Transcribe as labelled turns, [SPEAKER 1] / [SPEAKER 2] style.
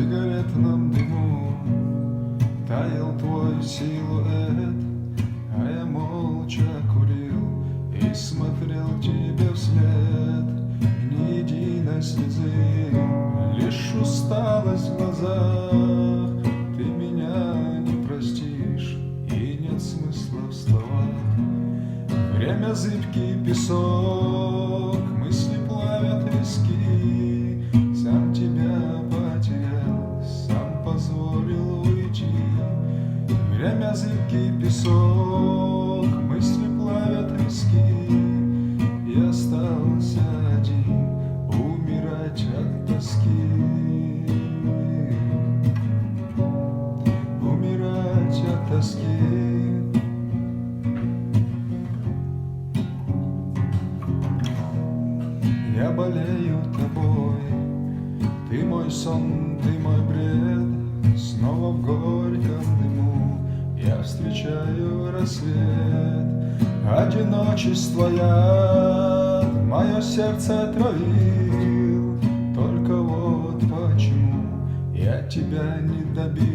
[SPEAKER 1] сигаретном дыму таял твой силуэт, а я молча курил и смотрел тебе вслед. Ни единой слезы, лишь усталость в глазах. Ты меня не простишь, и нет смысла вставать. Время зыбкий песок, мысли плавят виски. Сам тебя потерял, сам позволил уйти. Время зыбкий песок, мысли плавят виски. И остался один, умирать от тоски. Умирать от тоски. Я болею тобой, ты мой сон, ты мой бред. Снова в горьком дыму я встречаю рассвет. Одиночество яд мое сердце отравил. Только вот почему я тебя не добил.